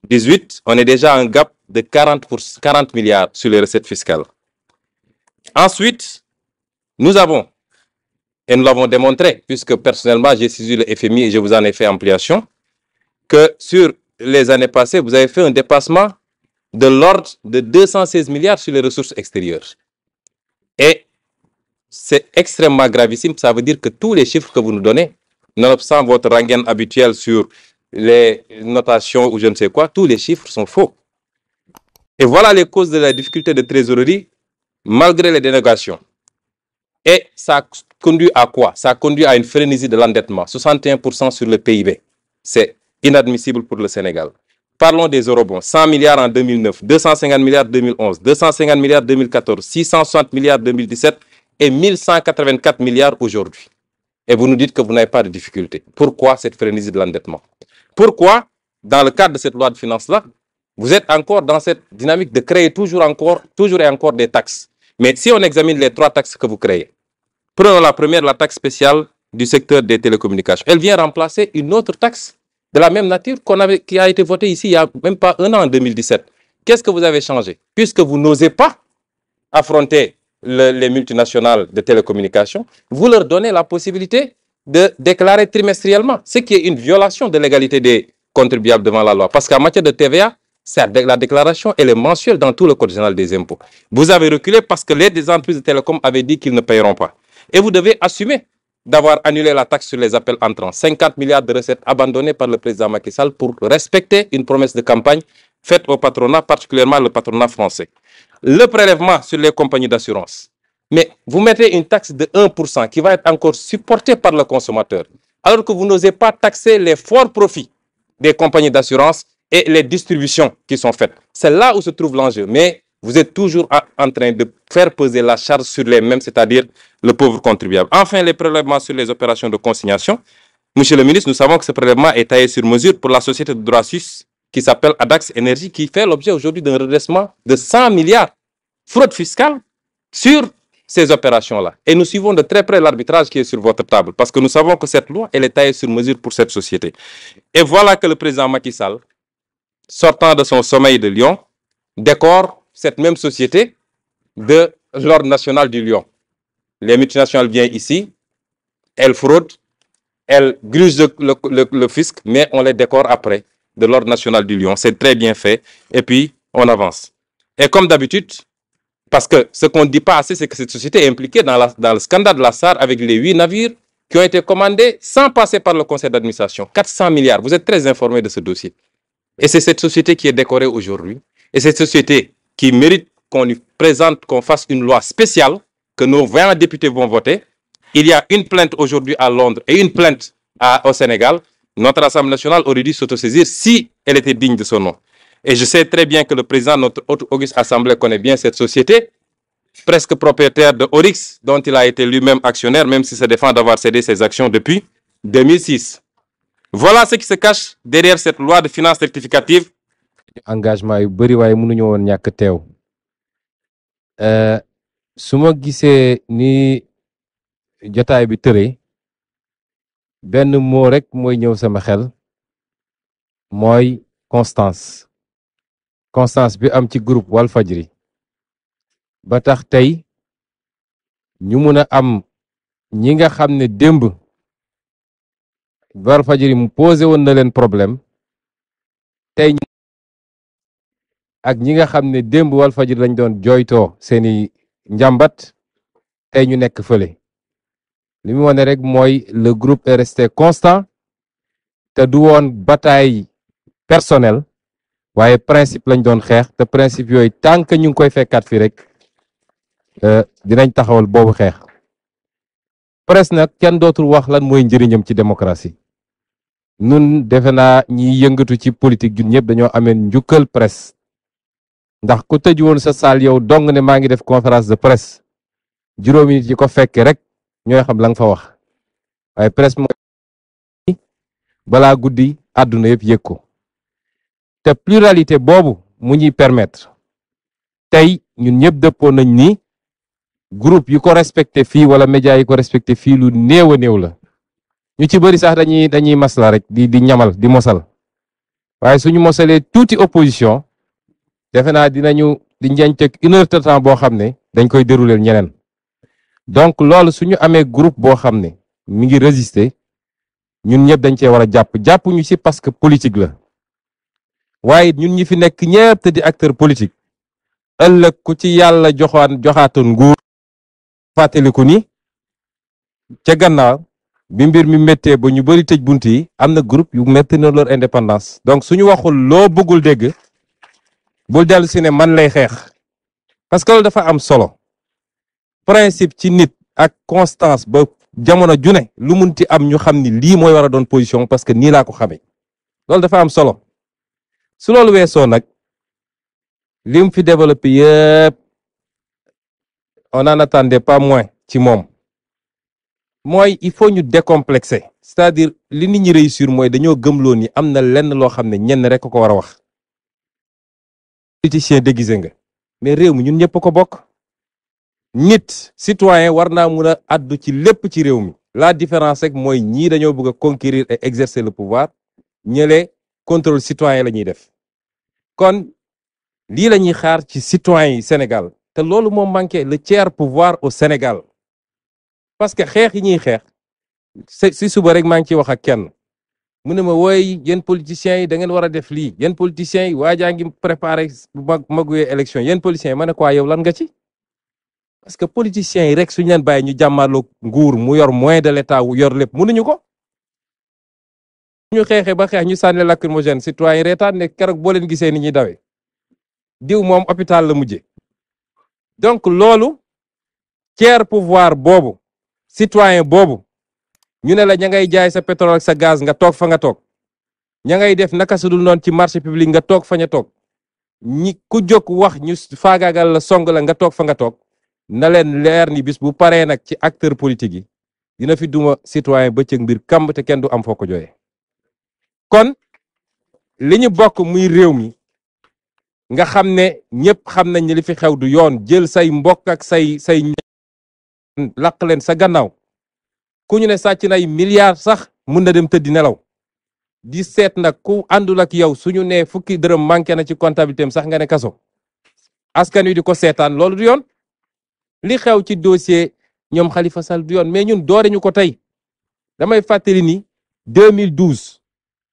2018, on est déjà à un gap de 40 milliards sur les recettes fiscales. Ensuite, nous avons, et nous l'avons démontré, puisque personnellement j'ai saisi le FMI et je vous en ai fait ampliation, que sur les années passées, vous avez fait un dépassement de l'ordre de 216 milliards sur les ressources extérieures. Et c'est extrêmement gravissime, ça veut dire que tous les chiffres que vous nous donnez, nonobstant votre rengaine habituelle sur les notations ou je ne sais quoi, tous les chiffres sont faux. Et voilà les causes de la difficulté de trésorerie, malgré les dénégations. Et ça conduit à quoi? Ça conduit à une frénésie de l'endettement, 61% sur le PIB. C'est inadmissible pour le Sénégal. Parlons des eurobonds. 100 milliards en 2009, 250 milliards en 2011, 250 milliards en 2014, 660 milliards en 2017 et 1184 milliards aujourd'hui. Et vous nous dites que vous n'avez pas de difficulté. Pourquoi cette frénésie de l'endettement? Pourquoi, dans le cadre de cette loi de finances-là, vous êtes encore dans cette dynamique de créer toujours et encore des taxes? Mais si on examine les 3 taxes que vous créez, prenons la première, la taxe spéciale du secteur des télécommunications. Elle vient remplacer une autre taxe de la même nature qui a été votée ici il n'y a même pas un an, en 2017. Qu'est-ce que vous avez changé? Puisque vous n'osez pas affronter les multinationales de télécommunications, vous leur donnez la possibilité de déclarer trimestriellement, ce qui est une violation de l'égalité des contribuables devant la loi. Parce qu'en matière de TVA, la déclaration, elle est mensuelle dans tout le code général des impôts. Vous avez reculé parce que les entreprises de télécom avaient dit qu'ils ne paieront pas. Et vous devez assumer d'avoir annulé la taxe sur les appels entrants. 50 milliards de recettes abandonnées par le président Macky Sall pour respecter une promesse de campagne faite au patronat, particulièrement le patronat français. Le prélèvement sur les compagnies d'assurance. Mais vous mettez une taxe de 1% qui va être encore supportée par le consommateur, alors que vous n'osez pas taxer les forts profits des compagnies d'assurance et les distributions qui sont faites. C'est là où se trouve l'enjeu. Mais vous êtes toujours en train de faire peser la charge sur les mêmes, c'est-à-dire le pauvre contribuable. Enfin, les prélèvements sur les opérations de consignation. Monsieur le ministre, nous savons que ce prélèvement est taillé sur mesure pour la société de droit suisse qui s'appelle Adax Energy, qui fait l'objet aujourd'hui d'un redressement de 100 milliards fraude fiscale sur ces opérations-là. Et nous suivons de très près l'arbitrage qui est sur votre table, parce que nous savons que cette loi, elle est taillée sur mesure pour cette société. Et voilà que le président Macky Sall, sortant de son sommeil de Lyon, décore cette même société de l'ordre national du Lion. Les multinationales viennent ici, elles fraudent, elles grugent le fisc, mais on les décore après de l'ordre national du Lion. C'est très bien fait. Et puis, on avance. Et comme d'habitude, parce que ce qu'on ne dit pas assez, c'est que cette société est impliquée dans le scandale de la SAR avec les 8 navires qui ont été commandés sans passer par le conseil d'administration. 400 milliards. Vous êtes très informés de ce dossier. Et c'est cette société qui est décorée aujourd'hui. Et cette société qui mérite qu'on lui présente, qu'on fasse une loi spéciale, que nos 20 députés vont voter. Il y a une plainte aujourd'hui à Londres et une plainte au Sénégal. Notre Assemblée nationale aurait dû s'autosaisir si elle était digne de son nom. Et je sais très bien que le président de notre auguste Assemblée connaît bien cette société, presque propriétaire de Oryx, dont il a été lui-même actionnaire, même s'il se défend d'avoir cédé ses actions depuis 2006. Voilà ce qui se cache derrière cette loi de finances rectificative. Engagement yu bari waaye mënuñu woon ñàkk teew su ma gisee ni jotaay bi tëree benn moo rek mooy ñëw sama xel mooy constance bi am ci groupe Walfadjri ba tax tey ñu mun a am ñi nga xam ne démb Walfadjri mu posé woon na leen problème tey ak ñi nga xam ne démb Walfadjri lañ doon jooytoo seeni njàmbat tey ñu nekk fële li mu wane rek mooy le groupe est resté constant te du woon bataille personnelle waaye principe lañ doon xeex te principe yooyu tant que ñu ngi koy fekkaat fii rek dinañ taxawal boobu xeex. presse nag kenn dootul wax lan mooy njëriñam ci démocratie nun defe naa ñiy yëngatu ci politique jun ñëpp dañoo amee njukkal presse ndax ku tëj woon sa saal yow dong ne maa ngi def conférence de presse juróomi nit yi ko fekke rek ñooy xam la nga fa wax waaye presse mooy balaa guddi àdduna yëpp yëg ko te pluralité boobu mu ñuy permettre tey ñun ñëpp dëppoo nañ ni groupe yu ko respecté fii wala média yi ko respecté fii lu néew a néew la ñu ci bëri sax dañuy masla rek di ñamal di mosal waaye suñu mosalee tuuti opposition defe naa dinañu di njeñteg 1 heure de temps boo xam ne dañ koy dérouler ñeneen donc loolu suñu amee groupe boo xam ne mi ngi résister ñun ñëpp dañ cee war a jàpp ñu ci parce que politique la waaye ñun ñi fi nekk ñëpp te di acteur politique ëllëg ku ci yàlla joxaatoon nguur fàttaliku ni ca gannaaw bi mbir mi méttee ba ñu bëri tëj bunt yi am na groupe yu métti na leur indépendance donc suñu waxul loo bëggul dégg bul dellu si ne man lay xeex parce que loolu dafa am solo principe ci nit ak constance ba jamono june lu munti am ñu xam ni lii mooy war a doon position parce que nii laa ko xamee loolu dafa am solo su loolu weesoo nag lim fi développé yëpp on n'en attendait pas moins ci moom mooy il faut ñu décomplexer c'est-à-dire li nit ñi réussir mooy dañoo gëmloo ni am na lenn loo xam ne ñenn rek ko war a wax politicien déguisé nga mais réew mi ñun ñëpp ko bokk nit citoyen war naa mun a addu ci lépp ci réew mi la différence rek mooy ñii dañoo bëgg a conquérir et exercer le pouvoir ñële contrôle citoyen la ñuy def kon lii la ñuy xaar ci citoyen yi Sénégal te loolu moo manqué le tiers pouvoir au Sénégal parce que xeex yi ñuy xeex si suba rek maa ngi ciy wax ak kenn mu ne ma wooy yéen politiciens yi da ngeen war a def lii yéen politiciens yi waajaa ngi préparé maguwee élection yéen politiciens yi ma ne ko yow lan nga ci parce que politiciens yi rek suñu leen bàyyi ñu jàmmaarloo nguur mu yor moyen de l'état wu yor lépp mënuñu ko ñu xeexee ba xeex ñu sànni lacrymogène citoyen reetaan ne keroog boo leen gisee ni ñuy dawee diw moom hôpital la mujje donc loolu tiers pouvoir boobu citoyen boobu ñu ne la ña ngay jaay sa pétrole ak sa gaz nga toog fa nga toog ña ngay def naka su dul noonu ci marché public nga toog fa ña toog ñi ku jóg wax ñu faagaagal la song la nga toog fa nga toog na leen leer ni bis bu paree nag ci acteur politique yi dina fi duma citoyen bëccëg mbir kamb te kenn du am foo ko jooyee kon li ñu bokk muy réew mi nga xam ne ñëpp xam nañ ne li fi xew du yoon jël say mbokk ak say laq leen sa gannaaw ku ñu ne sàcc nay milliards sax mun na dem tëddi nelaw di seet nag ku àndul ak yow suñu nee fukki dërëm manqué na ci comptabilité am sax nga ne kaso askan wi di ko seetaan loolu du yoon li xew ci dossier ñoom Khalifa Sall du yoon mais ñun doore ñu ko tey damay fàttali ni 2012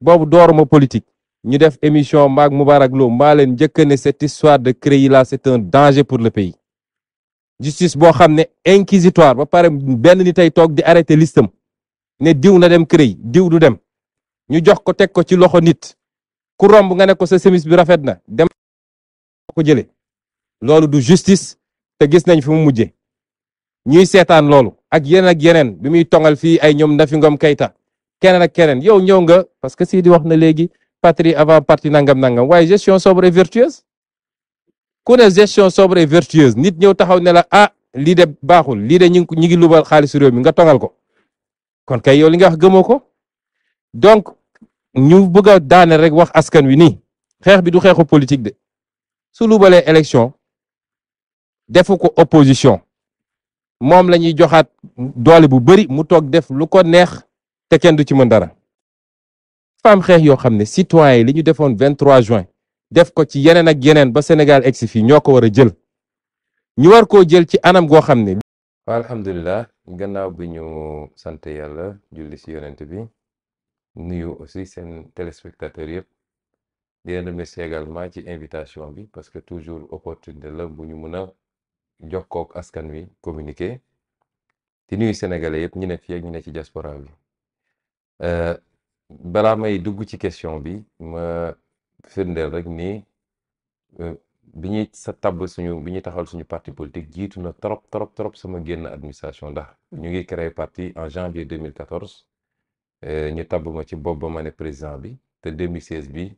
boobu dooruma politique ñu def émission maag Moubarak Lo maa leen njëkk ne cette histoire de CREI là c'est un danger pour le pays justice boo xam ne inquisitoire ba pare benn ni tey toog di arrêté listam ne diw na dem CREI diw du dem ñu jox ko teg ko ci loxo nit ku romb nga ne ko sa semis bi rafet na dem ko jële loolu du justice te gis nañ fi mu mujje ñuy seetaan loolu ak yeneen bi muy tongal fii ay ñoom Nafi Ngom Keïta keneen ak keneen yow ñëw nga parce que si di wax na léegi patrie avant parti nangam waaye gestion sobre et vertueuse ku ne gestion sobre et vertueuse nit ñëw taxaw ne la lii de baaxul lii de ñu ngi lubal xaalisu réew mi nga tongal ko kon kay yow li nga wax gëmoo ko donc ñu bëgg a daane rek wax askan wi nii xeex bi du xeexu politique de su lubalee élection defu ko opposition moom la ñuy joxaat doole bu bari mu toog def lu ko neex te kenn du ci mën dara faam xeex yoo xam ne citoyen yi li ñu defoon 23 juin def ko ci yeneen ak yeneen ba Sénégal egsi fii ñoo ko war a jël ñu war koo jël ci anam goo xam ne alhamdulilah gannaaw bi ñu sant yàlla julli ci yonent bi nuyu aussi seen téléspectateurs yëpp di leen remercier également ci invitation bi parce que toujours opportunité la bu ñu mën a jokkoo ak askan wi communiquer di nuyu sénégalais yëpp ñu ne fii ak ñu ne ci diaspora bi balaa may dugg ci question bi ma firndeel rek ni bi ñuy taxawal suñu parti politique jiitu na trop sama génn administration ndax ñu ngi créé parti en janvier 2014 ñu tabb ma ci bopp ba ma ne président bi te 2016 bi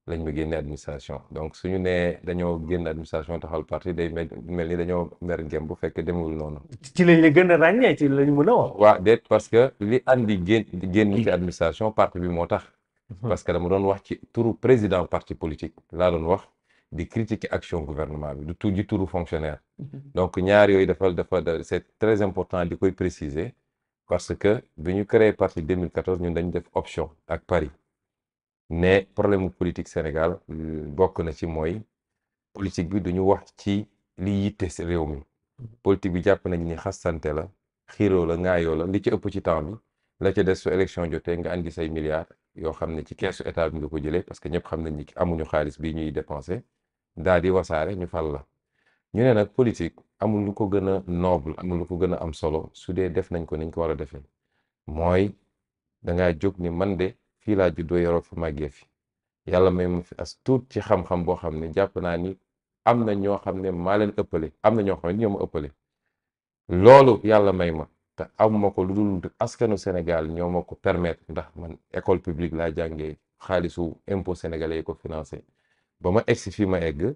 lañ ma génne administration donc suñu nee dañoo génn administration taxawal parti day mel ni dañoo mer ngem bu fekk demul noonu. ci lañ la gën a ràññee ci lañ mën a wax. waaw déet parce que li andi génn ci administration parti bi moo tax. parce que dama doon wax ci turu président parti politique laa doon wax di critiquer action gouvernement bi du turu fonctionnaire. donc ñaar yooyu c'est très important di koy préciser parce que bi ñu créé parti 2014 ñun dañu def option ak Paris ne problème mu politique Sénégal bokk na ci mooy politique bi duñu wax ci li yitte si réew mi politique bi jàpp nañ ni xastante la xiiroo la ŋaayoo la li ci ëpp ci temps bi la ca des su élection jotee nga andi say milliards yoo xam ne ci keesu état bi nga ko jëlee parce que ñëpp xam nañ ni amuñu xaalis bi ñuy dépensé daal di wasaare ñu fal la ñu ne nag politique amul lu ko gën a noble amul lu ko gën a am solo su dee def nañ ko niñ ko war a defee mooy dangaa jóg ni man de fii laa juddoo yoroo fa màggee fi yàlla may ma fi as tuut ci xam-xam boo xam ne jàpp naa ni am na ñoo xam ne maa leen ëppale am na ñoo xam ne ñoo ma ëppale loolu yàlla may ma te amuma ko lu dul askanu Sénégal ñoo ma ko permettre ndax man école publique laa jàngee xaalisu impôt sénégalais yi ko financé ba ma egsi fii ma egg